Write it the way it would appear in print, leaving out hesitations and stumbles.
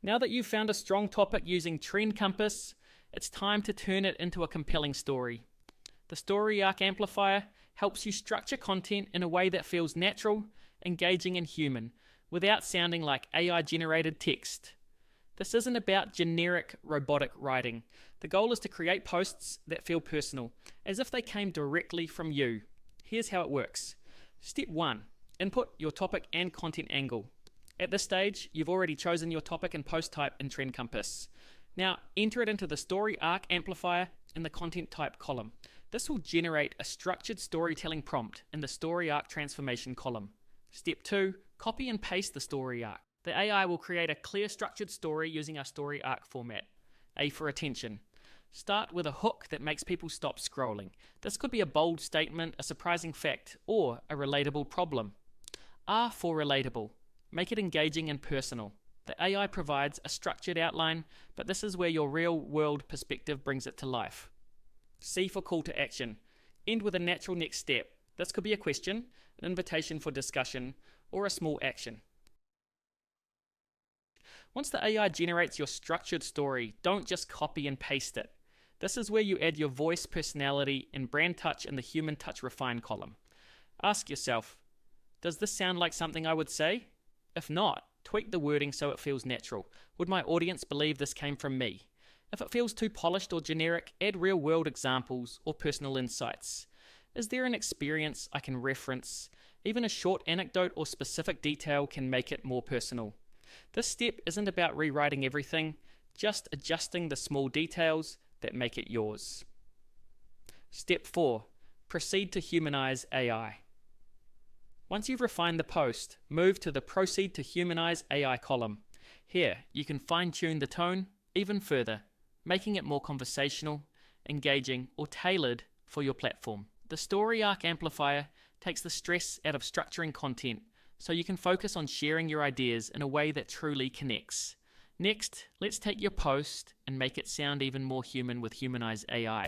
Now that you've found a strong topic using Trend Compass, it's time to turn it into a compelling story. The Story Arc Amplifier helps you structure content in a way that feels natural, engaging, and human, without sounding like AI-generated text. This isn't about generic robotic writing. The goal is to create posts that feel personal, as if they came directly from you. Here's how it works. Step 1. Input your topic and content angle. At this stage, you've already chosen your topic and post type in Trend Compass. Now, enter it into the Story Arc Amplifier in the Content Type column. This will generate a structured storytelling prompt in the Story Arc Transformation column. Step 2. Copy and paste the Story Arc. The AI will create a clear structured story using our Story Arc format. A for attention. Start with a hook that makes people stop scrolling. This could be a bold statement, a surprising fact, or a relatable problem. R for relatable. Make it engaging and personal. The AI provides a structured outline, but this is where your real-world perspective brings it to life. C for call to action. End with a natural next step. This could be a question, an invitation for discussion, or a small action. Once the AI generates your structured story, don't just copy and paste it. This is where you add your voice, personality, and brand touch in the human touch refine column. Ask yourself, does this sound like something I would say? If not, tweak the wording so it feels natural. Would my audience believe this came from me? If it feels too polished or generic, add real-world examples or personal insights. Is there an experience I can reference? Even a short anecdote or specific detail can make it more personal. This step isn't about rewriting everything, just adjusting the small details that make it yours. Step 4. Proceed to humanize AI. Once you've refined the post, move to the Proceed to Humanize AI column. Here, you can fine-tune the tone even further, making it more conversational, engaging, or tailored for your platform. The Story Arc Amplifier takes the stress out of structuring content, so you can focus on sharing your ideas in a way that truly connects. Next, let's take your post and make it sound even more human with Humanize AI.